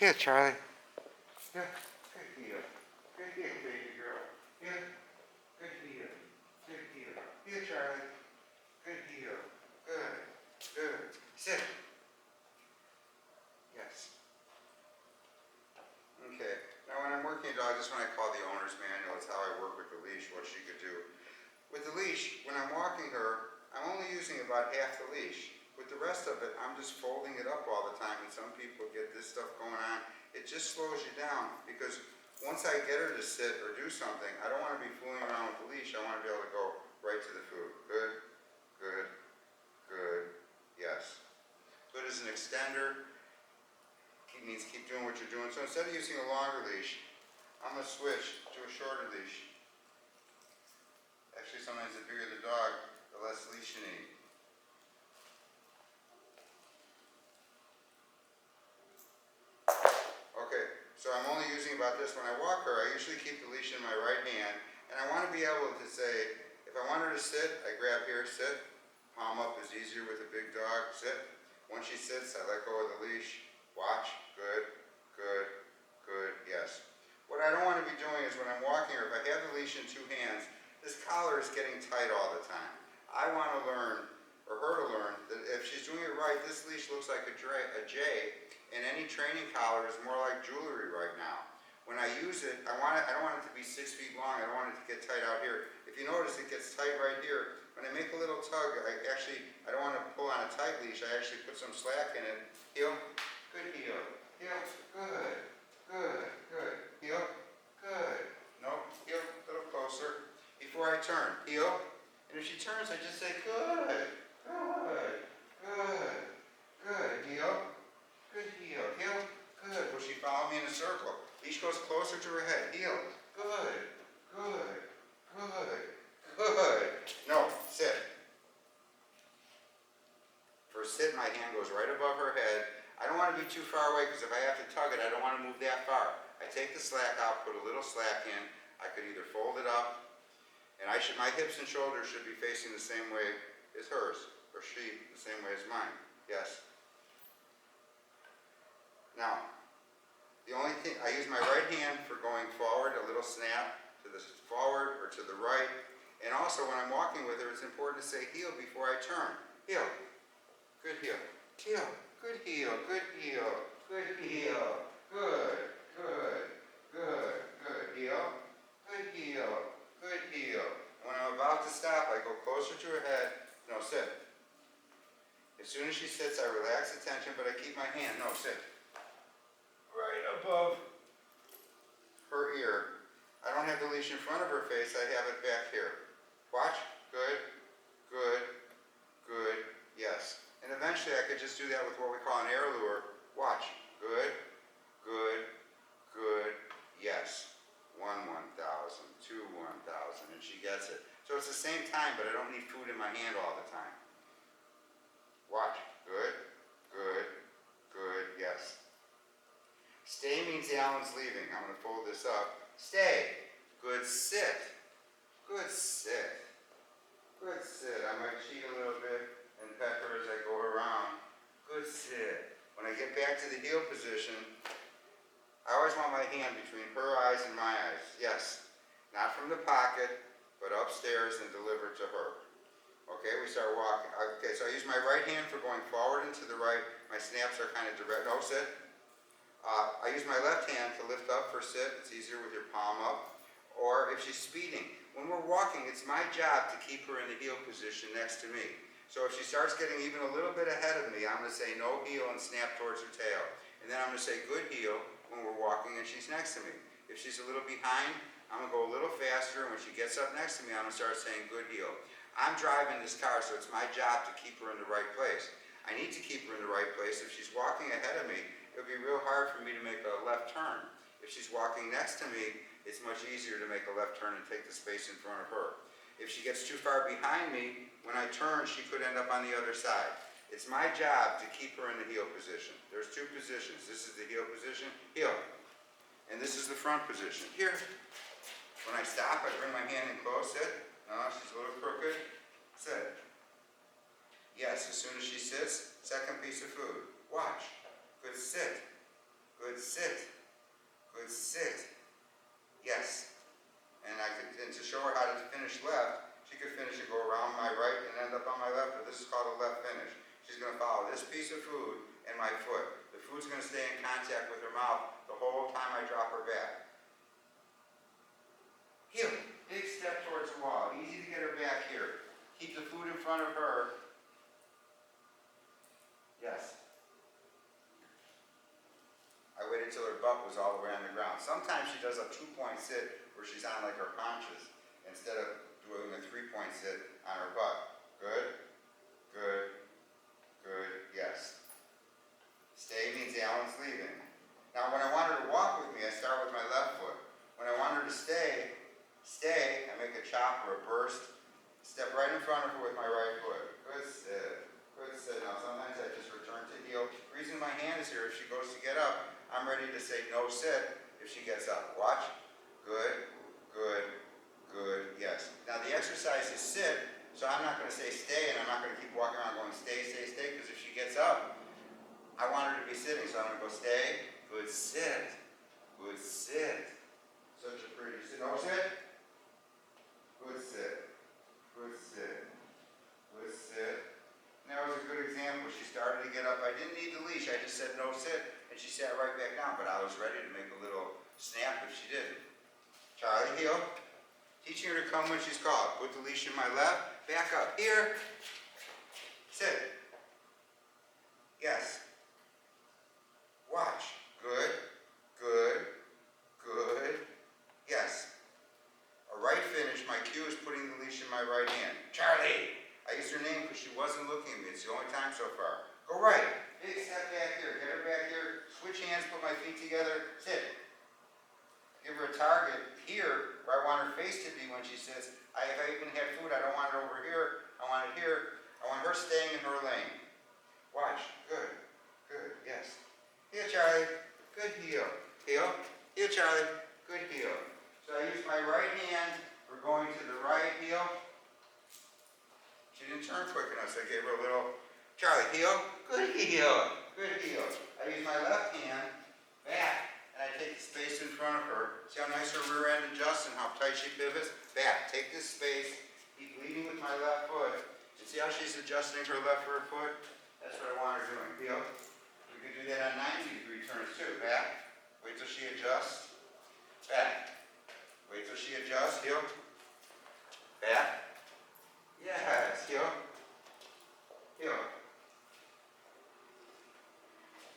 Here, Charlie. Yeah. Good heel. Good heel, baby girl. Yeah. Good heel. Good heel. Here, Charlie. Good heel. Good. Good. Sit. Yes. Okay. Now when I'm working a dog, this is when I call the owner's manual. It's how I work with the leash, what she could do. With the leash, when I'm walking her, I'm only using about half the leash. With the rest of it, I'm just folding it up all the time, and some people get this stuff going on. It just slows you down, because once I get her to sit or do something, I don't want to be fooling around with the leash. I want to be able to go right to the food. Good, good, good, yes. Good is an extender. Means keep doing what you're doing. So instead of using a longer leash, I'm going to switch to a shorter leash. Actually, sometimes the bigger the dog, the less leash you need. Okay, so I'm only using about this. When I walk her, I usually keep the leash in my right hand, and I want to be able to say, if I want her to sit, I grab here, sit. Palm up is easier with a big dog, sit. Once she sits, I let go of the leash. Watch, good, good, good, yes. What I don't want to be doing is when I'm walking her, if I have the leash in two hands, this collar is getting tight all the time. I want to learn, or her to learn, that if she's doing it right, this leash looks like a J, and any training collar is more like jewelry right now. When I use it, I don't want it to be 6 feet long, I don't want it to get tight out here. If you notice, it gets tight right here. When I make a little tug, I don't want to pull on a tight leash, I actually put some slack in it. Heel, good heel, heel, good, good, good, heel, good. Nope, heel, a little closer. Before I turn, heel, and if she turns, I just say good, good, good, good, heel, good heel, heel, good. Will she follow me in a circle? Leash goes closer to her head, heel, good, good, good, good. No, sit. For sit, my hand goes right above her head. I don't want to be too far away, because if I have to tug it, I don't want to move that far. I take the slack out, put a little slack in. I could either fold it up, and my hips and shoulders should be facing the same way as hers, or she the same way as mine. Yes. Now, the only thing, I use my right hand for going forward, a little snap to the forward or to the right. And also when I'm walking with her, it's important to say heel before I turn. Heel, good heel, heel, good heel, good heel, good heel, good, good, good, good heel, good heel, good heel. When I'm about to stop, I go closer to her head. No, sit. As soon as she sits, I relax the tension, but I keep my hand. No, sit. Right above her ear. I don't have the leash in front of her face, I have it back here. Watch, good, good, good, yes. And eventually I could just do that with what we call an air lure. Watch, good, good, good, yes. 1, 1,000, 2, 1,000, and she gets it. So it's the same time, but I don't need food in my hand all the time. Watch, good, good, good, yes. Stay means Allan's leaving. I'm going to fold this up. Stay. Good sit. Good sit. Good sit. I might cheat a little bit and pet her as I go around. Good sit. When I get back to the heel position, I always want my hand between her eyes and my eyes. Yes. Not from the pocket, but upstairs and delivered to her. Okay, we start walking. Okay, so I use my right hand for going forward and to the right. My snaps are kind of direct. No, sit. I use my left hand to lift up for sit. It's easier with your palm up. Or if she's speeding. When we're walking, it's my job to keep her in the heel position next to me. So if she starts getting even a little bit ahead of me, I'm going to say no heel and snap towards her tail. And then I'm going to say good heel when we're walking and she's next to me. If she's a little behind, I'm going to go a little faster, and when she gets up next to me, I'm going to start saying good heel. I'm driving this car, so it's my job to keep her in the right place. I need to keep her in the right place. If she's walking ahead of me, it would be real hard for me to make a left turn. If she's walking next to me, it's much easier to make a left turn and take the space in front of her. If she gets too far behind me, when I turn, she could end up on the other side. It's my job to keep her in the heel position. There's two positions. This is the heel position, heel. And this is the front position. Here. When I stop, I bring my hand in close, sit. No, she's a little crooked. Sit. Yes, as soon as she sits, second piece of food. Watch. Good sit. Good, sit. Good, sit. Yes. And to show her how to finish left, she could finish and go around my right and end up on my left, but this is called a left finish. She's going to follow this piece of food and my foot. The food's going to stay in contact with her mouth the whole time I drop her back. Heel. Big step towards the wall. Easy to get her back here. Keep the food in front of her. Yes. I waited until her butt was all the way on the ground. Sometimes she does a 2-point sit where she's on like her paunches instead of doing a 3-point sit on her butt. Good, good, good, yes. Stay means Allan's leaving. Now when I want her to walk with me, I start with my left foot. When I want her to stay, I make a chop or a burst. Step right in front of her with my right foot. Good sit, good sit. Now sometimes I just return to heel. The reason my hand is here, if she goes to get up, I'm ready to say no sit if she gets up. Watch. Good, good, good, yes. Now the exercise is sit, so I'm not going to say stay, and I'm not going to keep walking around going stay, stay, stay, because if she gets up, I want her to be sitting, so I'm going to go stay, good sit, good sit. Such a pretty sit. No sit. Good sit, good sit, good sit. And that was a good example. She started to get up. I didn't need the leash. I just said no sit, and she sat right back down, but I was ready to make a little snap if she didn't. Charlie, heel. Teaching her to come when she's called. Put the leash in my left. Back up. Here. Sit. Yes. Watch. Good. Good. Good. Yes. A right finish. My cue is putting the leash in my right hand. Charlie. I used her name because she wasn't looking at me. It's the only time so far. Go right. Big step back here. Get her back here. Switch hands. Put my feet together. Sit. Give her a target here where I want her face to be when she sits. If I even had food, I don't want it over here. I want it here. I want her staying in her lane. Watch. Good. Good. Yes. Heel, Charlie. Good heel. Heel. Heel, Charlie. Good heel. So I use my right hand. We're going to the right heel. She didn't turn quick enough, so I gave her a little. Charlie, heel. Good heel. Good heel. I use my left hand. Back. And I take the space in front of her. See how nice her rear end adjusts and how tight she pivots? Back. Take this space. Keep leading with my left foot. And see how she's adjusting her left rear foot? That's what I want her doing. Heel. We could do that on 90-degree turns too. Back. Wait till she adjusts. Back. Wait till she adjusts. Heel. Back. Yes. Heel. Heel.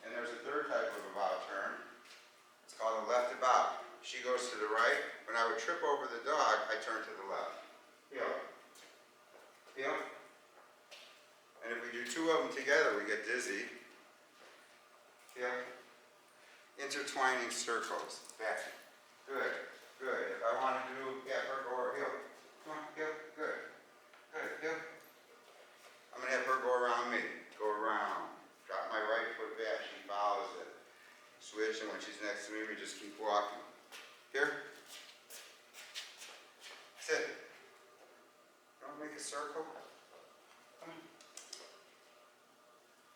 And there's a third type of a bow turn. It's called a left to bow. She goes to the right. When I would trip over the dog, I turn to the left. Heel. Heel. And if we do two of them together, we get dizzy. Heel. Intertwining circles. Back. Good. Good. If I want to do, her go over. Heel. Come on. Heel. Good. Good. Heel. I'm going to have her go around me. Go around. Drop my right foot back. She follows it. Switch, and when she's next to me, we just keep walking. Here. Sit. Don't make a circle. Come on.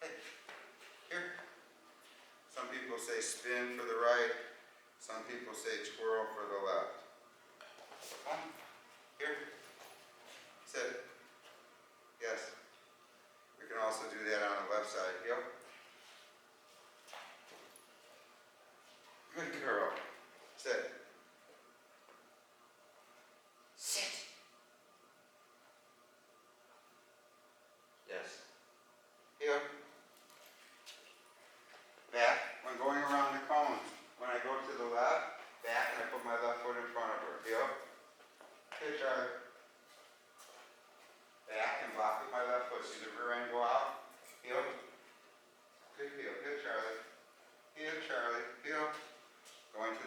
Hey. Here. Some people say spin for the right. Some people say twirl for the left. Come on. Here. Sit. Yes. We can also do that on the left side. Heel. Good girl. Sit. Sit. Yes. Heel. Back. When going around the cones, when I go to the left, back, and I put my left foot in front of her. Heel. Hey, Charlie. Back and block with my left foot. See the rear end go out. Heel. Good heel. Good, Charlie. Heel, Charlie. Heel. Going to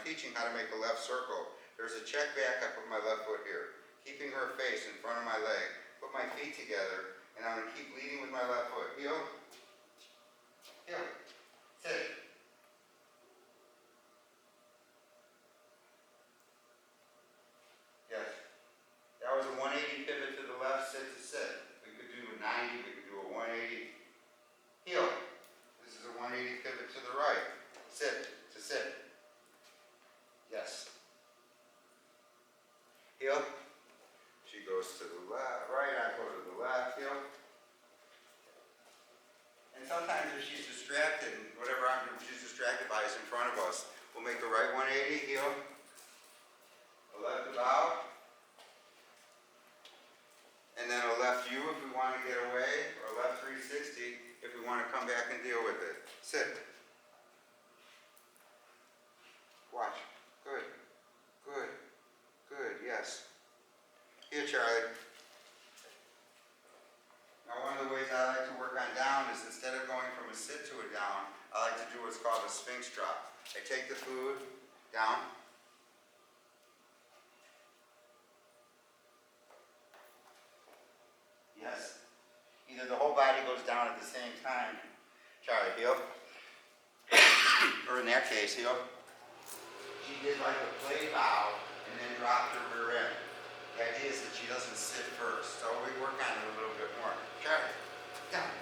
teaching how to make a left circle, there's a check back, I put my left foot here, keeping her face in front of my leg, put my feet together, and I'm going to keep leading with my left foot. Heel. Heel. Sit. Yes. That was a 180 pivot to the left, sit to sit. We could do a 90, we could do a 180. Heel. This is a 180 pivot to the right. Sit to sit. Yes. Heel. She goes to the left, right, I go to the left, heel. And sometimes if she's distracted, whatever she's distracted by is in front of us, we'll make a right 180, heel. A left bow. And then a left U if we want to get away, or a left 360 if we want to come back and deal with it. Sit. Watch. Good. Good. Good. Yes. Here, Charlie. Now, one of the ways I like to work on down is instead of going from a sit to a down, I like to do what's called a Sphinx drop. I take the food down. Yes. Either the whole body goes down at the same time. Charlie, heel. Or in that case, heel. She did like a play bow and then dropped her rear end. The idea is that she doesn't sit first, so we work on it a little bit more. Charlie, down.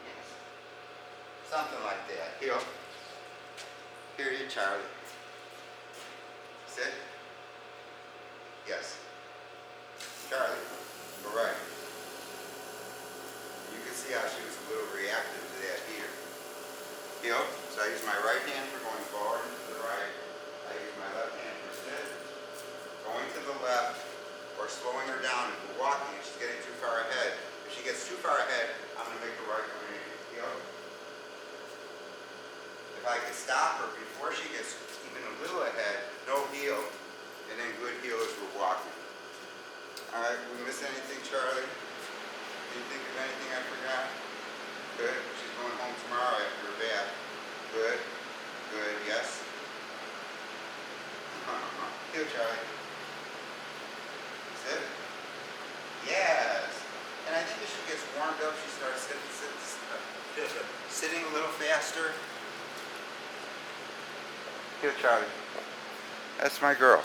Yes. Something like that. Heel. Here you, Charlie. Sit. Yes. Charlie, go right. You can see how she was a little reactive to that here. Heel. So I use my right hand for going forward and to the right. I use my left hand for sit. Going to the left or slowing her down if we're walking and she's getting too far ahead. If she gets too far ahead, I'm going to make the right 180. Heel. If I could stop her before she gets even a little ahead, no heel, and then good heel as we're walking. All right, we miss anything, Charlie? Did you think of anything I forgot? Good. She's going home tomorrow after her bath. Good. Good. Yes. Heel, Charlie. Sit. Yes. And I think as she gets warmed up, she starts sitting a little faster. Heel, Charlie. That's my girl.